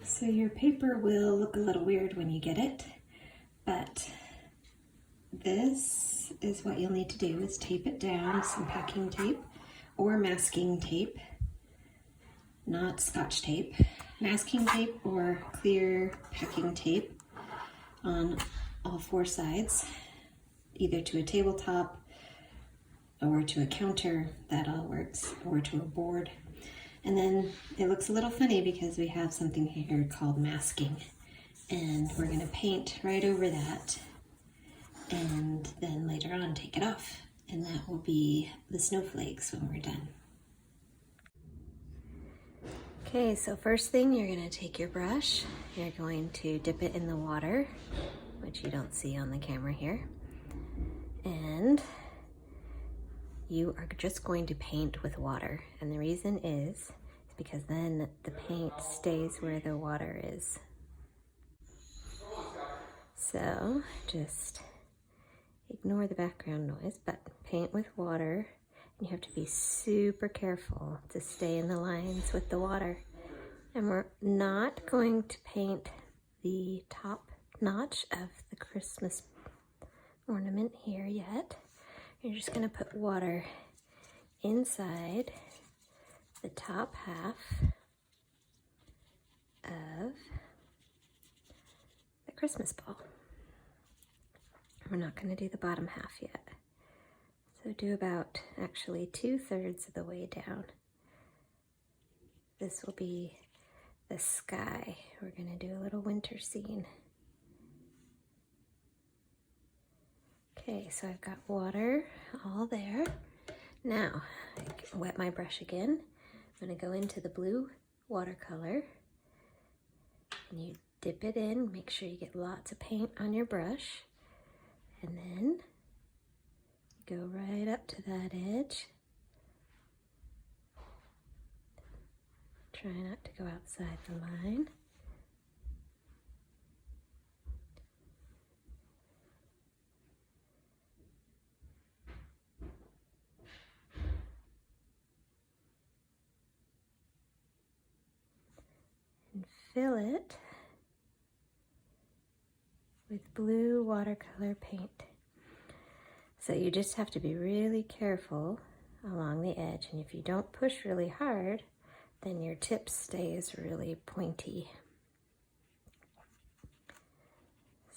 So your paper will look a little weird when you get it, but this is what you'll need to do is tape it down with some packing tape or masking tape, not Scotch tape, masking tape or clear packing tape on all four sides, either to a tabletop or to a counter, that all works, or to a board. And then it looks a little funny because we have something here called masking, and we're going to paint right over that and then later on take it off, and that will be the snowflakes when we're done. Okay, so first thing, you're going to take your brush, you're going to dip it in the water, which you don't see on the camera here, and you are just going to paint with water. And the reason is because then the paint stays where the water is. So just ignore the background noise, but paint with water. You have to be super careful to stay in the lines with the water. And we're not going to paint the top notch of the Christmas ornament here yet. You're just going to put water inside the top half of the Christmas ball. We're not going to do the bottom half yet. So do about actually 2/3 of the way down. This will be the sky. We're going to do a little winter scene. Okay, so I've got water all there. Now, I wet my brush again. I'm going to go into the blue watercolor, and you dip it in, make sure you get lots of paint on your brush, and then go right up to that edge. Try not to go outside the line. And fill it with blue watercolor paint. So you just have to be really careful along the edge, and if you don't push really hard, then your tip stays really pointy.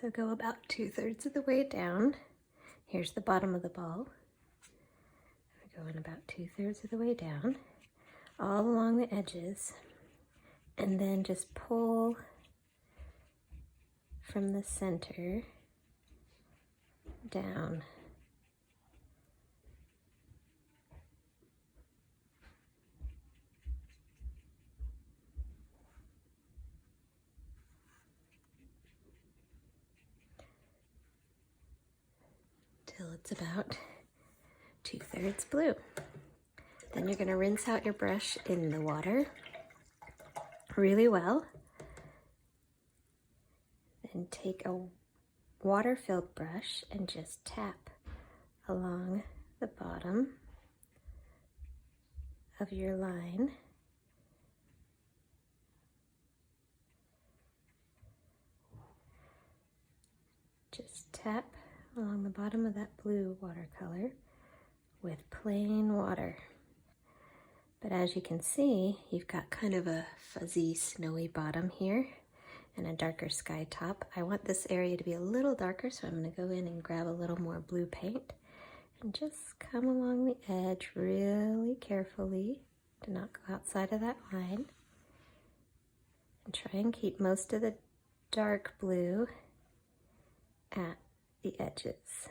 So go about 2/3 of the way down. Here's the bottom of the ball. We're going about 2/3 of the way down, all along the edges, and then just pull from the center down. Till it's about 2/3 blue. Then you're going to rinse out your brush in the water really well. Then take a water-filled brush and just tap along the bottom of your line. Just tap along the bottom of that blue watercolor with plain water. But as you can see, you've got kind of a fuzzy, snowy bottom here and a darker sky top. I want this area to be a little darker, so I'm going to go in and grab a little more blue paint and just come along the edge really carefully to not go outside of that line. And try and keep most of the dark blue at the edges.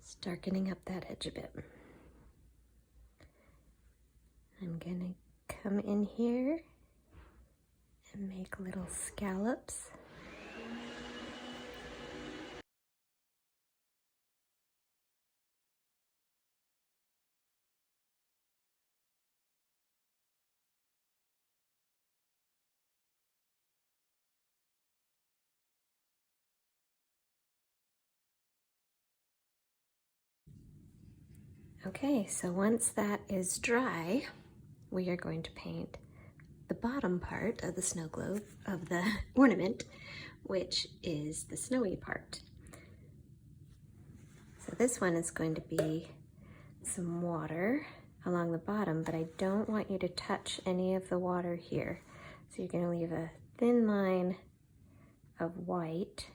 Just darkening up that edge a bit. I'm gonna come in here and make little scallops. Okay, so once that is dry, we are going to paint the bottom part of the snow globe, of the ornament, which is the snowy part. So this one is going to be some water along the bottom, but I don't want you to touch any of the water here. So you're going to leave a thin line of white,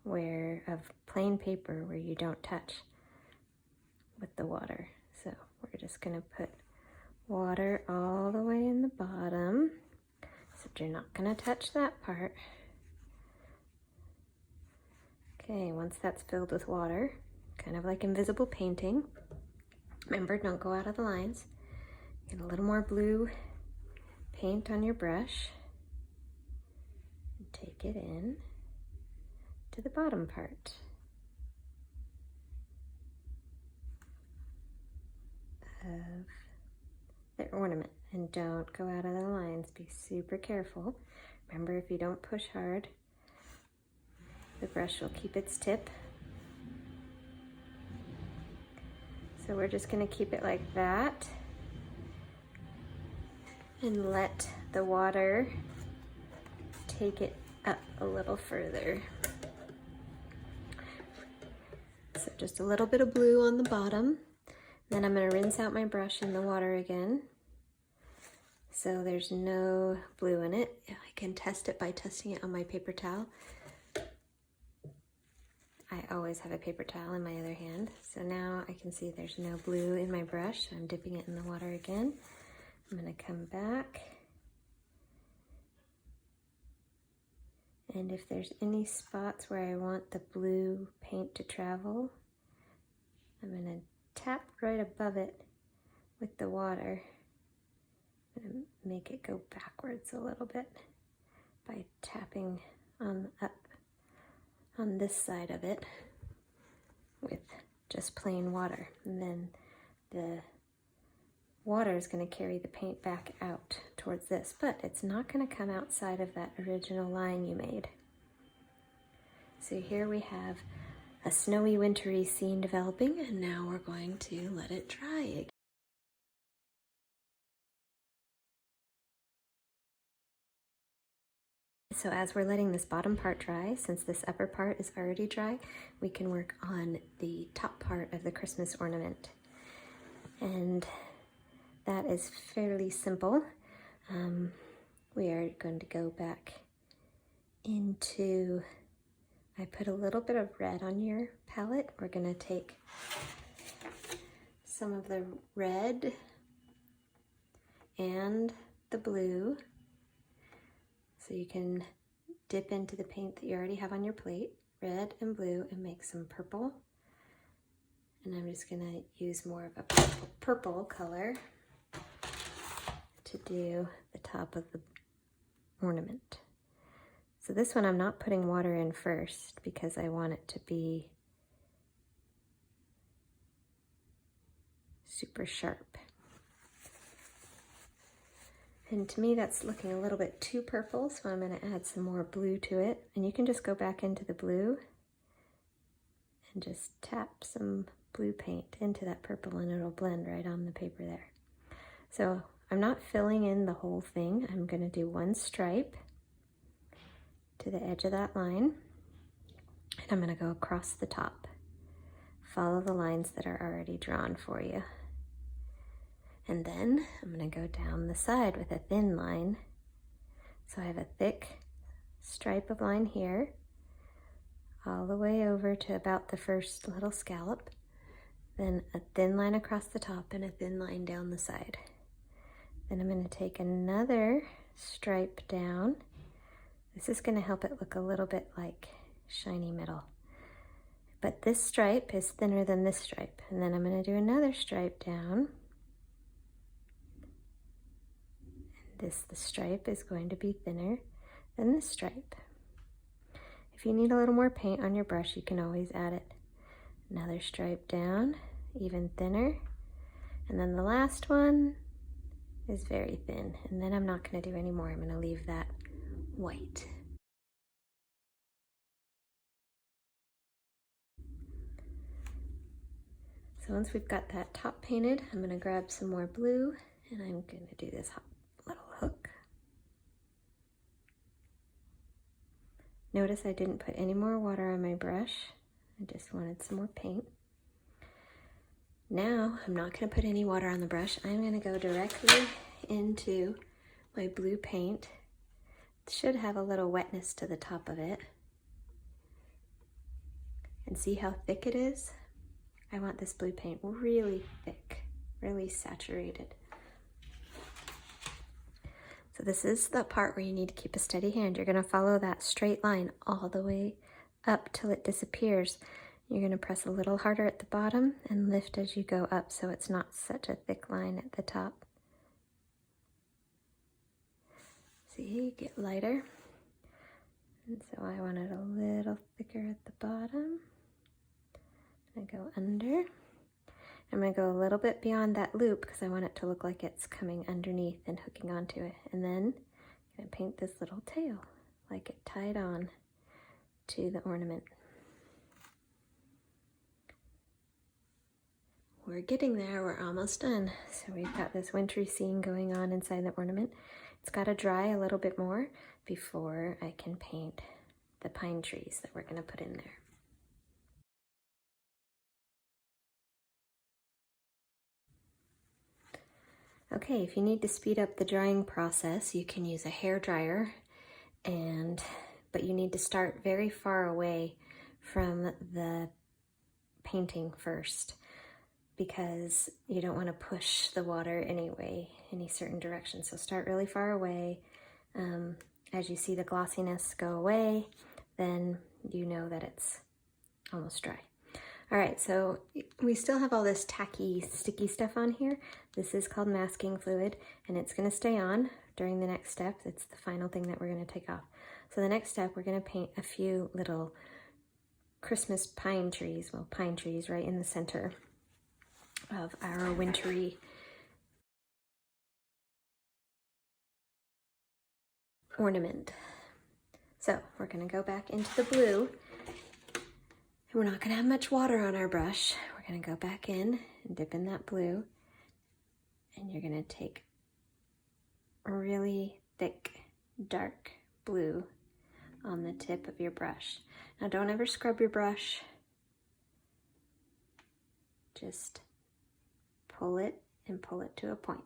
of plain paper where you don't touch with the water. So we're just going to put water all the way in the bottom, except you're not going to touch that part. Okay, once that's filled with water, kind of like invisible painting, remember, don't go out of the lines. Get a little more blue paint on your brush and take it in to the bottom part of the ornament. And don't go out of the lines, be super careful. Remember, if you don't push hard, the brush will keep its tip. So we're just going to keep it like that and let the water take it up a little further. So just a little bit of blue on the bottom. Then I'm going to rinse out my brush in the water again, so there's no blue in it. I can test it by testing it on my paper towel. I always have a paper towel in my other hand. So now I can see there's no blue in my brush. So I'm dipping it in the water again. I'm going to come back. And if there's any spots where I want the blue paint to travel, I'm going to tap right above it with the water. I'm going to make it go backwards a little bit by tapping up on this side of it with just plain water. And then the water is going to carry the paint back out towards this, but it's not going to come outside of that original line you made. So here we have a snowy, wintry scene developing, and now we're going to let it dry again. So as we're letting this bottom part dry, since this upper part is already dry, we can work on the top part of the Christmas ornament. And that is fairly simple. We are going to go back into, I put a little bit of red on your palette. We're going to take some of the red and the blue. So you can dip into the paint that you already have on your plate, red and blue, and make some purple. And I'm just going to use more of a purple color to do the top of the ornament. So this one I'm not putting water in first because I want it to be super sharp. And to me that's looking a little bit too purple, so I'm going to add some more blue to it. And you can just go back into the blue and just tap some blue paint into that purple and it'll blend right on the paper there. So I'm not filling in the whole thing. I'm going to do one stripe to the edge of that line, and I'm going to go across the top. Follow the lines that are already drawn for you. And then I'm going to go down the side with a thin line. So I have a thick stripe of line here, all the way over to about the first little scallop, then a thin line across the top and a thin line down the side. Then I'm going to take another stripe down. This is going to help it look a little bit like shiny metal. But this stripe is thinner than this stripe. And then I'm going to do another stripe down. The stripe is going to be thinner than this stripe. If you need a little more paint on your brush, you can always add it. Another stripe down, even thinner. And then the last one is very thin. And then I'm not going to do any more. I'm going to leave that white. So once we've got that top painted, I'm going to grab some more blue and I'm going to do this little hook. Notice I didn't put any more water on my brush. I just wanted some more paint. Now I'm not going to put any water on the brush. I'm going to go directly into my blue paint. It should have a little wetness to the top of it. And see how thick it is? I want this blue paint really thick, really saturated. So this is the part where you need to keep a steady hand. You're going to follow that straight line all the way up till it disappears. You're going to press a little harder at the bottom and lift as you go up so it's not such a thick line at the top. See, get lighter. And so I want it a little thicker at the bottom. I go under. I'm going to go a little bit beyond that loop because I want it to look like it's coming underneath and hooking onto it. And then I'm going to paint this little tail like it tied on to the ornament. We're getting there, we're almost done. So we've got this wintry scene going on inside the ornament. It's got to dry a little bit more before I can paint the pine trees that we're going to put in there. Okay, if you need to speed up the drying process, you can use a hairdryer, but you need to start very far away from the painting first because you don't want to push the water any certain direction. So start really far away. As you see the glossiness go away, then you know that it's almost dry. All right, so we still have all this tacky, sticky stuff on here. This is called masking fluid, and it's going to stay on during the next step. It's the final thing that we're going to take off. So the next step, we're going to paint a few little Christmas pine trees, well, pine trees right in the center of our wintry ornament. So we're going to go back into the blue. We're not going to have much water on our brush. We're going to go back in and dip in that blue. And you're going to take a really thick, dark blue on the tip of your brush. Now don't ever scrub your brush. Just pull it and pull it to a point.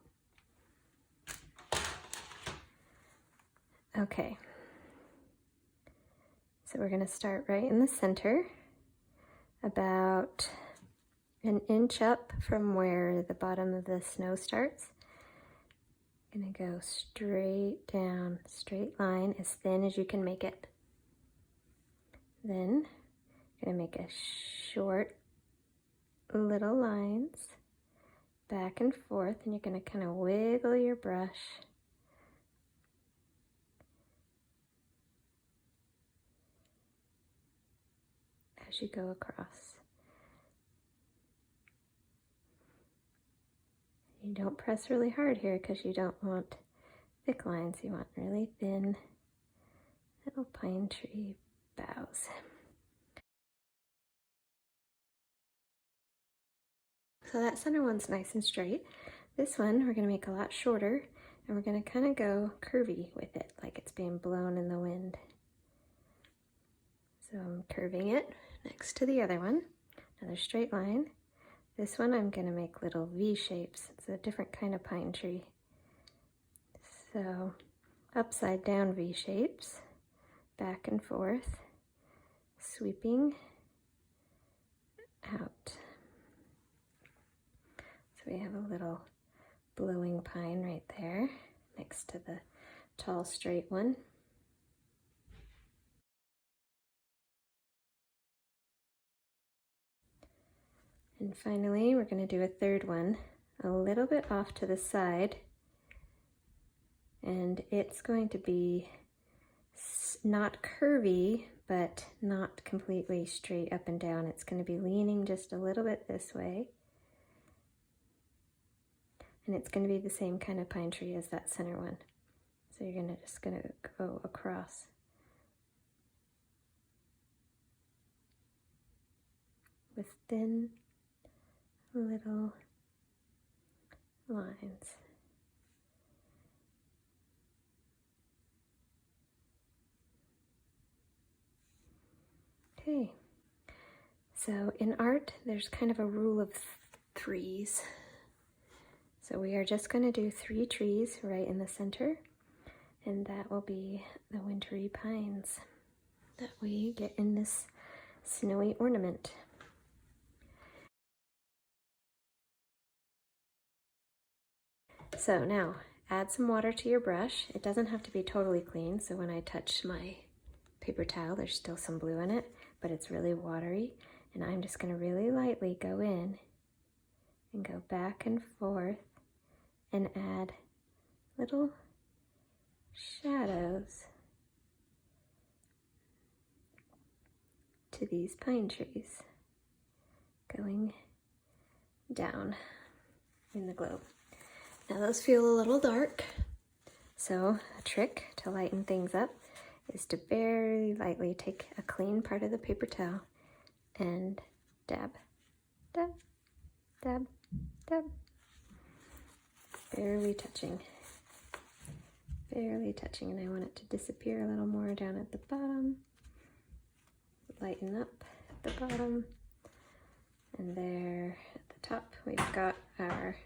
Okay. So we're going to start right in the center, about an inch up from where the bottom of the snow starts. I'm going to go straight down, straight line, as thin as you can make it. Then I'm going to make a short little lines back and forth, and you're going to kind of wiggle your brush as you go across. You don't press really hard here because you don't want thick lines. You want really thin little pine tree boughs. So that center one's nice and straight. This one we're going to make a lot shorter, and we're going to kind of go curvy with it, like it's being blown in the wind. So I'm curving it next to the other one, another straight line. This one I'm going to make little V shapes. It's a different kind of pine tree. So upside down V shapes, back and forth, sweeping out. So we have a little blowing pine right there next to the tall straight one. And finally, we're going to do a third one a little bit off to the side, and it's going to be not curvy, but not completely straight up and down. It's going to be leaning just a little bit this way, and it's going to be the same kind of pine tree as that center one. So you're just going to go across. With thin little lines. Okay, so in art, there's kind of a rule of threes. So we are just going to do 3 trees right in the center, and that will be the wintry pines that we get in this snowy ornament. So now, add some water to your brush. It doesn't have to be totally clean, so when I touch my paper towel, there's still some blue in it, but it's really watery. And I'm just going to really lightly go in and go back and forth and add little shadows to these pine trees going down in the globe. Now those feel a little dark, so a trick to lighten things up is to very lightly take a clean part of the paper towel and dab, dab, dab, dab, barely touching, and I want it to disappear a little more down at the bottom, lighten up at the bottom, and there at the top we've got our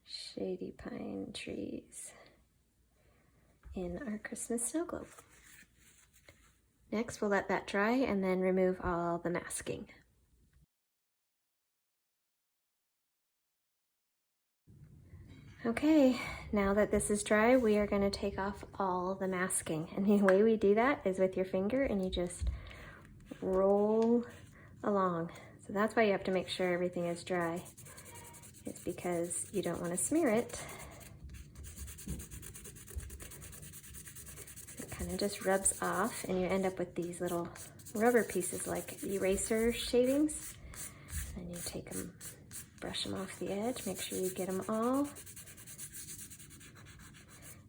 shady pine trees in our Christmas snow globe. Next, we'll let that dry and then remove all the masking. Okay, now that this is dry, we are going to take off all the masking. And the way we do that is with your finger, and you just roll along. So that's why you have to make sure everything is dry. It's because you don't want to smear it. It kind of just rubs off, and you end up with these little rubber pieces like eraser shavings. And you take them, brush them off the edge, make sure you get them all.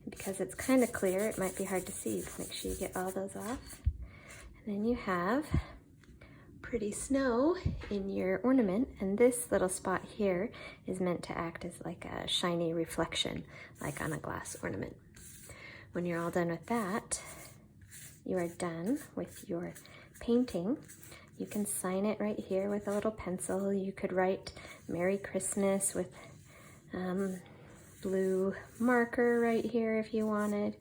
Because it's kind of clear, it might be hard to see. Make sure you get all those off. And then you have pretty snow in your ornament, and this little spot here is meant to act as like a shiny reflection, like on a glass ornament. When you're all done with that, you are done with your painting. You can sign it right here with a little pencil. You could write Merry Christmas with blue marker right here if you wanted.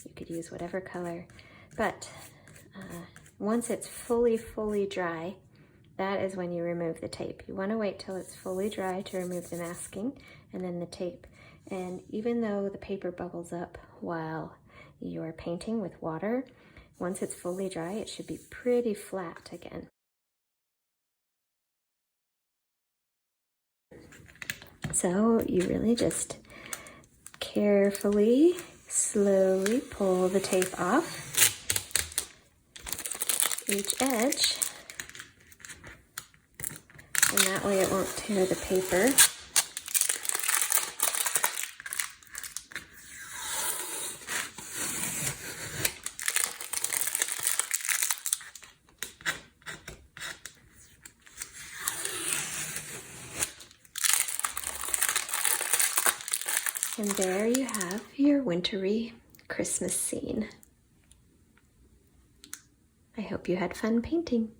You could use whatever color, but once it's fully dry, that is when you remove the tape. You want to wait till it's fully dry to remove the masking and then the tape. And even though the paper bubbles up while you're painting with water, once it's fully dry, it should be pretty flat again. So you really just carefully, slowly pull the tape off each edge, and that way it won't tear the paper. And there you have your wintry Christmas scene. I hope you had fun painting.